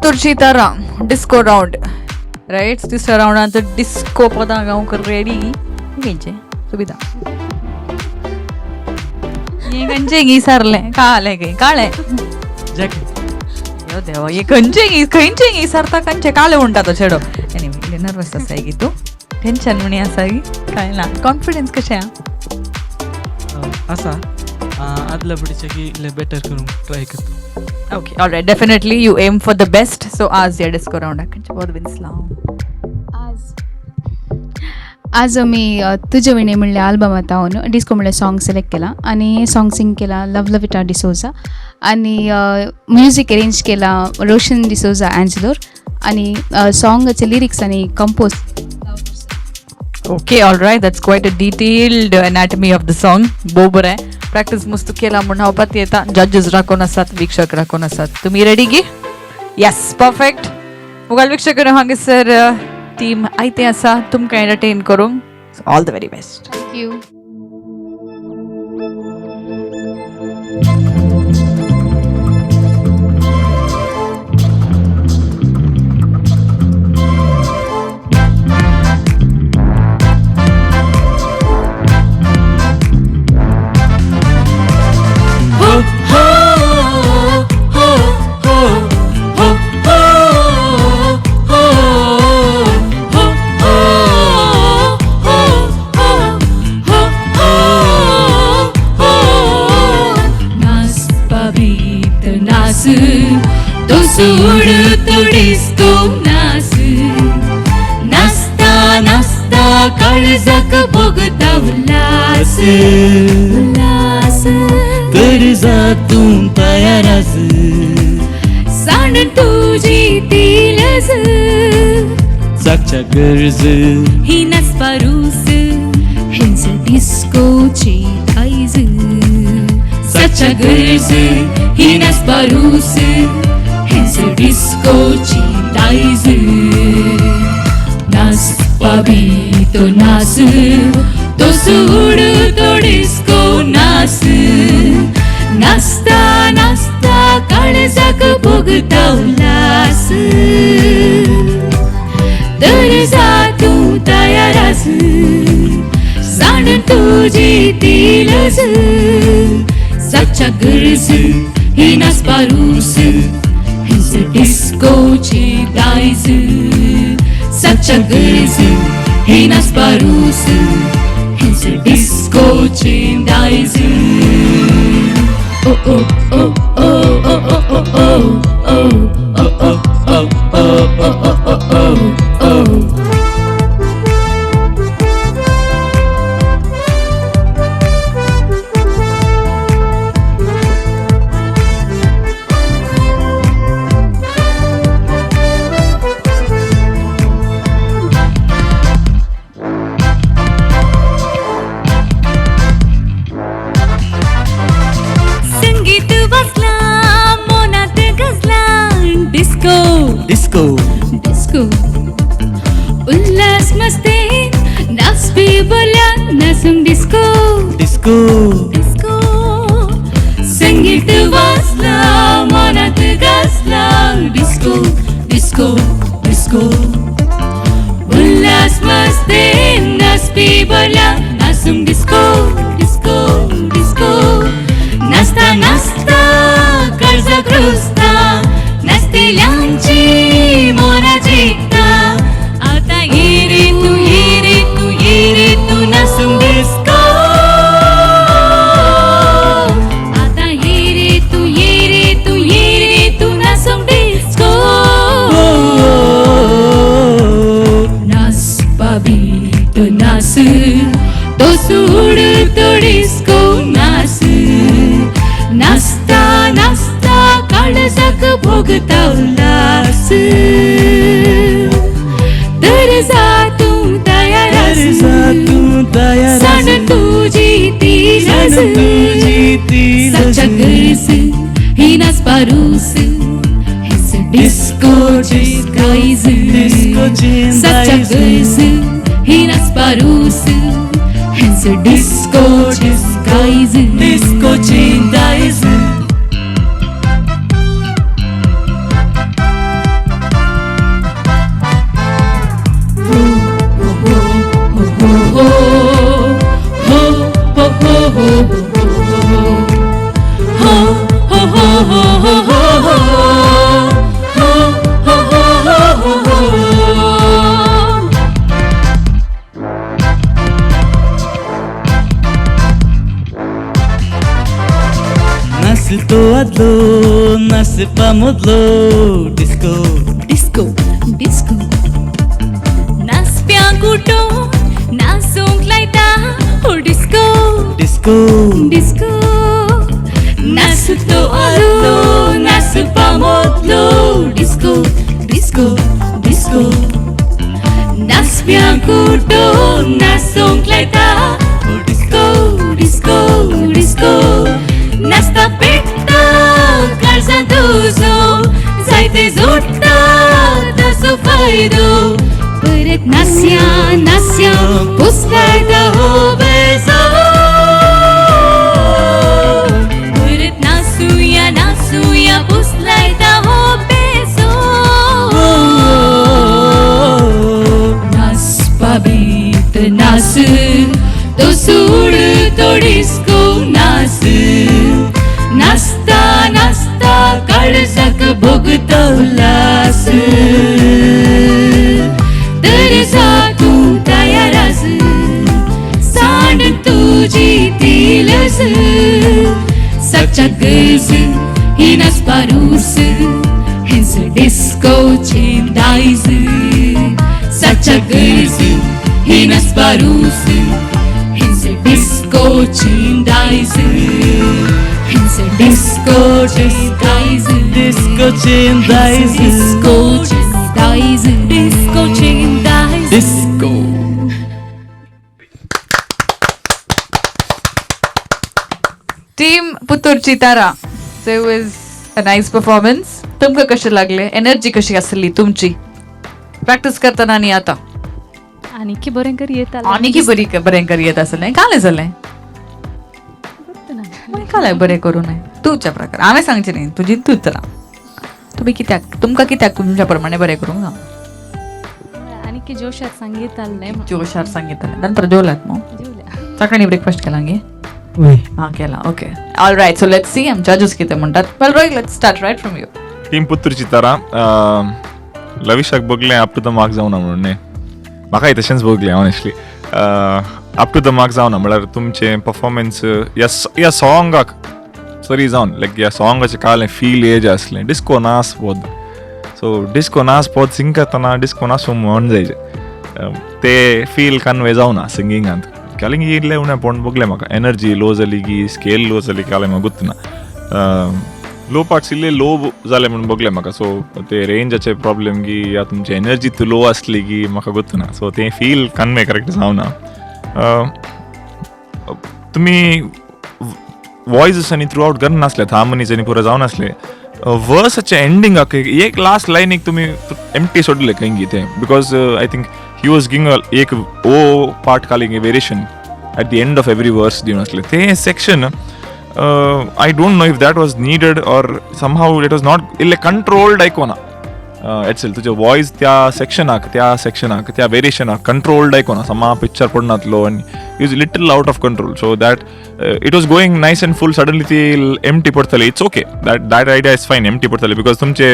Putturchi tharam disco round, right? This round and the disco pada gaon ready. Genje, subida. ये कंचेगी सरले काले गई काले जॅकेट यो देवा ये कंचेगी सरता कंचे काले उंटा तो छेडो एनीवे ले नर्वस असागी तू टेन्शन म्हणे असागी काय ना कॉन्फिडन्स कशा असा आदल्या पुढच्या की ले बेटर करून ट्राय करतो. Okay alright definitely you aim for the best. So आज या डिस्को राउंड कंचे बहुत विन्सला आज मी तुझे विणे म्हणले अल्बमात हांव डिस्को म्हणले सॉंग सिलेक्ट केला आणि सॉंग सिंग केला लवलविटा डिसोजा आणि म्युझिक अरेंज केला रोशन डिसोजा अँजलोर आणि सॉंगचे लिरिक्स आणि compose. Okay alright that's quiet a detailed anatomy of the song. बरोबर आहे प्रॅक्टिस मस्त केला म्हणून हांव पाती येता. जजेस राखून आसात वीक्षक राखून आसात. तुम्ही रेडी गी? Yes perfect. मुगाल वीक्षक हांगसर टीम आयते आसा तुमकां एंटरटेन करूंक. All the very best. Thank you. तो सोड तो डिस्को नास नाचता नाचता काळजाक भोगता उल्हास उल्हास तर जातून तयारास सांड तुझी तिलस जागच्या गरज ही नाचपारूस हेंच डिस्कोची आयज सच्चा गरज ही नाचपारूस हेंच डिस्कोची दायज नाचपाबी तो नाच तो सोड तो डिस्को नाच नाचता नाचता काळजाक भोगता उल्हास तर जा तू तयारास सांड तुझी तिलस सच्चा गरज ही नाचपारूस हेंच डिस्कोची दायज सच्चा गरज ही नाचपारूस हेंच डिस्कोची दायज. ओ ओ ओ ओ ओ ओ ओ ओ ओ ओ ओ ओ डिस्को डिस्को उल्हास मस्ती नाचपी बोल्या नाचून डिस्को डिस्को डिस्को संगीत वाजला मनात गाजला डिस्को डिस्को डिस्को उल्हास मस्ती नाचपी बोल्या नाचून डिस्को डिस्को डिस्को नाचता नाचता काळजाक रुजता नाचतेल्यांची मोरा जिंकता आता ये रे तू ये रे तू ये रे तू नाचून डिस्को आता ये रे तू ये रे तू ये रे तू नाचून डिस्को नाच बाबी तो नाच तो सोड तो डिस्को नाच नाचता नाचता काळजाक भोगता उल्हास तर जा तू तयारास सांड तुझी तिलस सच्चा गरज ही नाचपारूस हेंच डिस्कोची दायज सच्चा गरज ही नाचपारूस हेंच डिस्कोची दायज डिस्कोची दायज ho ho ho ho ho ho ho ho ho ho ನಸ್ತು ಅದ್ಲು ನಸ್ಪ ಮೊದ್ಲು disco disco disco naspia kuto nasung laita oh disco disco disco nasto allo naspa modlo disco disco disco naspia kuto nasung laita oh disco disco disco nasta petta karza tuzo zaite zutta taso faido परत नास्या नास्या पुसलायता हो बेसो परत नासूया नासूया पुसलायता हो बेसो नास पाबीत नास तो सूड तो डिस्को नास नास्ता नास्ता काळजाक भोगता उल्हास तर जा तू तयारच सांड तुझी दिलस सच्चा गर्ल्स ही नस पारूस हिंस डिस्को चेंदाईज सच्चा गर्ल्स ही नस पारूस हिंस डिस्को चेंदाईज हिंस डिस्को चेंदाईज ಡಿಸ್ಕೋ ಚೇಂದಾಯ್ಸ್ disco chendaise disco chendaise disco team पुत्तूरची तारा. So it was a nice performance. तुमका कशे लागले? एनर्जी कशी असली तुमची प्रॅक्टिस करताना आणि आता? आणि की बरेंकर येतात आणि की बरें करी येत असेल नाही काले झालंय कालाय बरे करू नये तुझ्या प्रकार आम्ही सांगचे नाही तुझी तूच चला तुम्ही कित्याक तुमका कित्याक तुमच्या प्रमाणे बरे करूंक ना आणि की जोशात सांगितलं नाही जोशार सांगितलं नंतर जेवलात मग सकाळी ब्रेकफास्ट केला गे हा केला okay all right so let's see आम जजेस किती म्हणतात well right let's start right from you team पुत्तूरची तारा लविशाक बघले अप टू द मार्क जावना म्हणून म्हाकाय तशेंच बघले honestly up to the mark जावना म्हळ्यार तुमचे परफॉर्मन्स ह्या सॉंगाक सरी जावन लायक ह्या सॉंगाचे काले फील एज असलें डिस्को नाच पोद सो डिस्को नाच पोद सिंग करतना डिस्को नाच म्हण जायचे ते फील कन्वे जावना सिंगिंगांत कालिंग इल्ले उणे पोण बघले म्हाका एनर्जी लो जाली की स्केल लो जाली काले म्हाका गुत्तना लो पार्ट्स इल्ले लो जाले म्हणून बघले म्हाका सो ते रेंजाचे प्रॉब्लेम की या तुमची एनर्जी तू लो असली की म्हाका गुत्तना सो ते फील कन्वे करेक्ट जावना तुम्ही वॉइस आनी थ्रू आउट करना नासले हार्मनीज आनी पुरो जावन आसले वर्साच्या एंडिंगाक एक लास्ट लायनीक तुमी एम्प्टी सोडले खंय ते because I think he was going एक ओ part calling a variation at the end of every verse दिवन आसले ते section I don't know if that was needed or somehow it was not ille controlled आयकोना एटसेल तुझे voice त्या सेक्शनाक त्या वेरिएशनाक controlled आयकोना समा picture पडनातलो आनी is little out of control so that it was going nice and full suddenly ती empty पडतली it's okay that idea is fine empty पडतली because तुमचे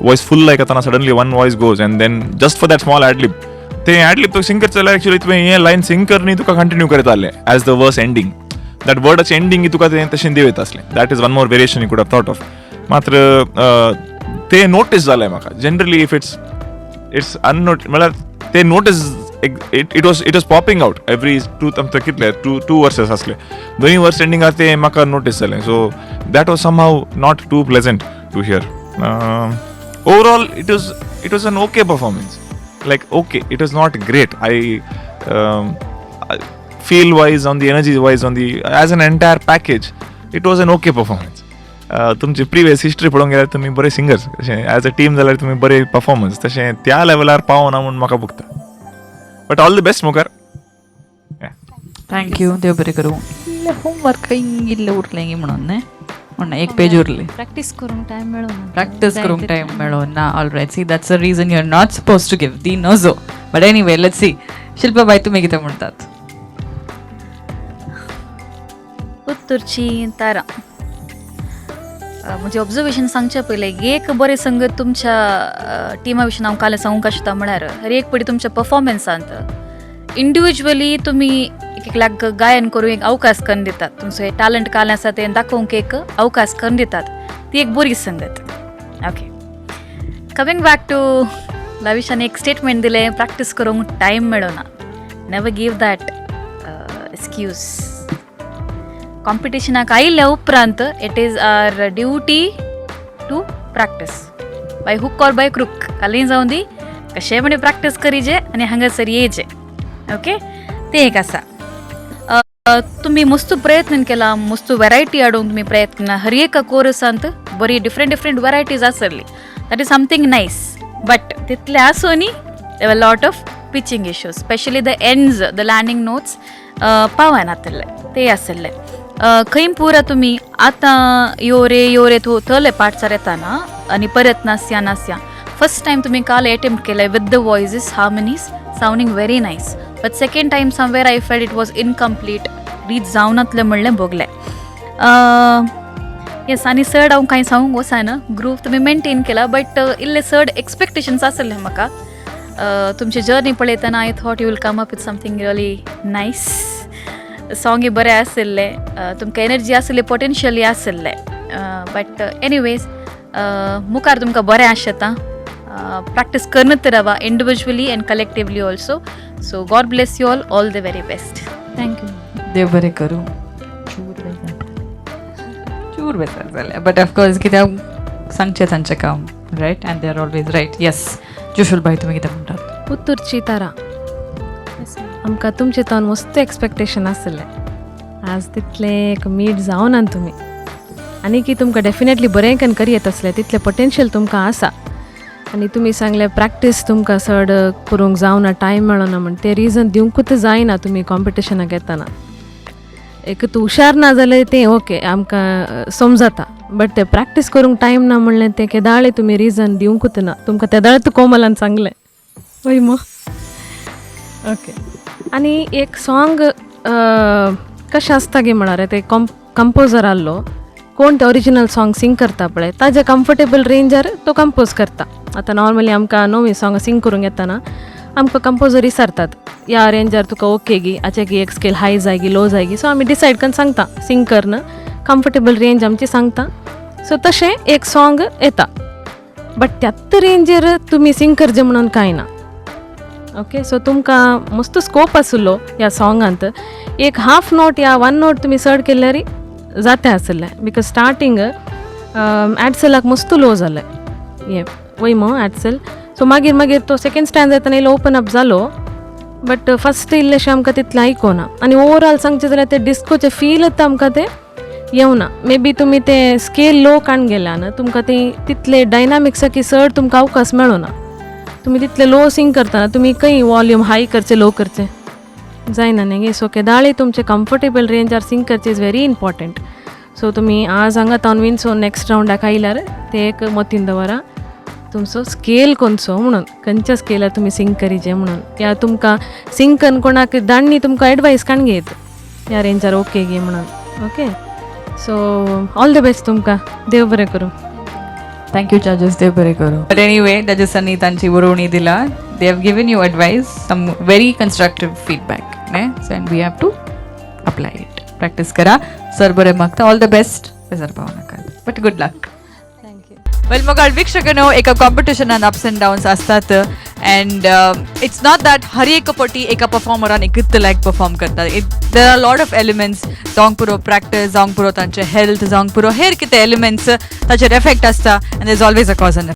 वॉइस फूल आयकतना suddenly one voice goes and then just for that small adlib ते adlib तो सिंग करतले actually तुवें हे लायन सिंग करनी तुका कंटिन्यू करत आसले एज द वर्स एंडिंग दॅट वर्डाचे एंडिंग तुका ते तशें दिवत आसलें that is one more variation you कुड हॅव थॉट ऑफ मात्र ते नोटीस जालें म्हाका जनरली इफ इट्स अननोट म्हळ्यार ते notice it was popping out every कितले टू वर्सेस आसले दोनी वर्स एंडिंगार ते म्हाका नोटीस जालें so that was somehow not too pleasant to hear overall it was an okay performance like okay it was not great I feel wise on the energy wise on the as an entire package it was an okay performance तुमची previous history पळोवंक गेल्यार तुमी बरे singers as a team जाल्यार तुमी बरे performance तशें त्या लेवलार पावना म्हणून म्हाका भोगता बट ऑल द बेस्ट मुखार थँक्यू देव बरें करूं इल्लें होमवर्क इल्लें उरलें म्हणून न्ही म्हणून एक पेज उरलें प्रॅक्टिस करूंक टायम मेळना प्रॅक्टिस करूंक टायम मेळोना all right see that's a reason you are not suppose to give the नोजो बट एनीवे लेट्स सी शिल्पाबाई तुमी कितें म्हणटात पुत्तूरची तारा. म्हणजे ऑब्झर्वेशन सांगच्या पयले एक बरे संगत तुमच्या टिमा विशीं हांव काल सांगूंक शकता म्हळ्यार हर एक पडी तुमच्या परफॉर्मन्सांत इंडिविज्युअली तुमी एकल्याक गायन करूंक एक अवकाश करून दितात. तुमचो टॅलंट काल आसा तें दाखोवंक एक अवकाश करून दितात. ती एक बरी संगत. ओके, कमिंग बॅक टू लविशान एक स्टेटमेंट दिलें, प्रॅक्टीस करूंक टायम मेळना. Never give that excuse. कॉम्पिटिशनाक आयिल्ल्या उपरांत it is our duty to practice by hook or by crook. कालीं जावं दी कशेंय म्हणे प्रॅक्टीस करीजे आनी हांगासर येयजे. ओके, तें एक आसा. तुम्ही मस्त प्रयत्न केला, मस्त व्हरायटी हाडूंक तुम्ही प्रयत्न केला. हर एका कोर्सांत बरी डिफरंट वरायटीज आसली. That is something nice. But तितले आसुनी there were lot of pitching issues, especially the ends, the landing notes पावनातले ते आसले. खंय पुरा तुमी आतां यो रे थोले पार्ट्सार येताना आनी परत नास्या फर्स्ट टायम तुमी काल अटेम्प्ट केले with the voices harmonies sounding very nice. But second time somewhere I felt it was incomplete, reach जावनातलें म्हणलें भोगलें. येस, आनी चड हांव कांय सांगूंक वचना. ग्रूप तुमी मेंटेन केला, बट इल्ले चड एक्सपेक्टेशन्स आसले म्हाका. तुमची जर्नी पळयतना I thought you will come up with something really nice. सॉंगूय बरें आसले, तुमकां एनर्जी आसली, पोटेन्शियली आसले. बट एनिवेज मुखार तुमकां बरें आसता. प्रॅक्टीस करनत रावा individually and collectively also. So God bless you all the very best. Thank you. देव बरें करूं. चूर बेजार जालें, बट ऑफकोर्स कित्याक सांगचें तांचें काम, right, and they are always right. Yes, जोशूल भाई तुमी कितें म्हणटात? पुत्तूरची तारा. आमकां तुमचे तावन मस्त एक्सपेक्टेशन आसले. आज तितले एक मीट जावना तुमी, आनी की तुमकां डेफिनेटली बरें करून करी येत आसलें. तितलें पोटेन्शियल तुमकां आसा. आनी तुमी सांगलें प्रॅक्टीस तुमकां चड करूंक जावना, टायम मेळना म्हण. तें रिजन दिवंकूच जायना तुमी कॉम्पिटिशनाक येताना. एक तूं हुशार ना जाल्यार तें ओके, आमकां समजता. बट तें प्रॅक्टीस करूंक टायम ना म्हणलें तें केदाळे तुमी रिजन दिवंकूच ना. तुमकां तेदाळच कोमलान सांगलें वय मो. ओके, आनी एक सॉंग कशें आसता गे म्हळ्यार ते कंपोजर आसलो कोण ते ओरिजिनल सॉंग सिंग करता पळय, ताजे कम्फर्टेबल रेंजार तो कंपोज करता. आतां नॉर्मली आमकां नवी सॉंग सिंग करूंक येताना आमकां कंपोजर विचारतात ह्या रेंजार तुका ओके गी, हाचे की एक स्केल हाय जाय गी, लो जाय गी. सो आमी डिसायड करून सांगता सिंग करन, कम्फर्टेबल रेंज आमची सांगता. सो तशें एक सॉंग येता, बट त्याच रेंजेर तुमी सिंग करचें म्हणून कांय ना. ओके, सो तुमकां मस्त स्कोप आसलो ह्या सॉंगांत. एक हाफ नोट या 1 नोट तुमी चड केल्यार जाता आसलें, बिकॉज स्टार्टींग ॲडसेलाक मस्त लो जालें हें वय मो ॲडसेल. सो मागीर तो सेकेंड स्टँड येताना इल्लो ओपन अप जालो, बट फस्ट इल्लेशें आमकां तितलें आयकोना. आनी ओवरऑल सांगचें जाल्यार ते डिस्कोचें फीलच आमकां तें येवना. मे बी तुमी तें स्केल लो काण गेल्यान तुमकां तें तितले डायनामिक्साकी चड तुमकां अवकाश मेळना. तुमी तितले लो सिंग करतना तुमी खंय वॉल्यूम हाय करचें लो करचें जायना न्ही. सो केदाळे तुमचे कम्फर्टेबल रेंजार सिंग करचें इज व्हेरी इम्पॉर्टंट. सो तुमी आज हांगा तावन विनसो नेक्स्ट रावंडाक आयल्यार ते एक मतीन दवरा तुमचो स्केल खंयचो म्हणून, खंयच्या स्केलार तुमी सिंग करीचे म्हणून. या तुमकां सिंग करून कोणाक दांडनी तुमकां एडवायस काण घेत ह्या रेंजार ओके गे म्हणून. Okay, so all the best तुमकां. देव बरें करूं. थँक्यू जजेस, देव बरें करूं. बट एनिवे जजेसांनी तांची बरोवणी दिला. They have given you advice, some very constructive feedback ने, and we have to apply it. Practice करा. सर बरें मागता. All the best. बेजार पावू नाका, बट गुड लक. वेल मग वीक्षकांनो, एका कॉम्पिटिशनान अप्स अँड डाऊन्स असतात. अँड इट्स नॉट दॅट हर एक पटी एका परफॉर्मरान एकच लायक परफॉर्म करतात. There are lot of elements. जावंक पुरो प्रॅक्टीस, जावंक पुरो तांचे हेल्थ, जावंक पुरो हेर कितें एलिमेंट्स ताचेर एफेक्ट आसता. And there is always a cause end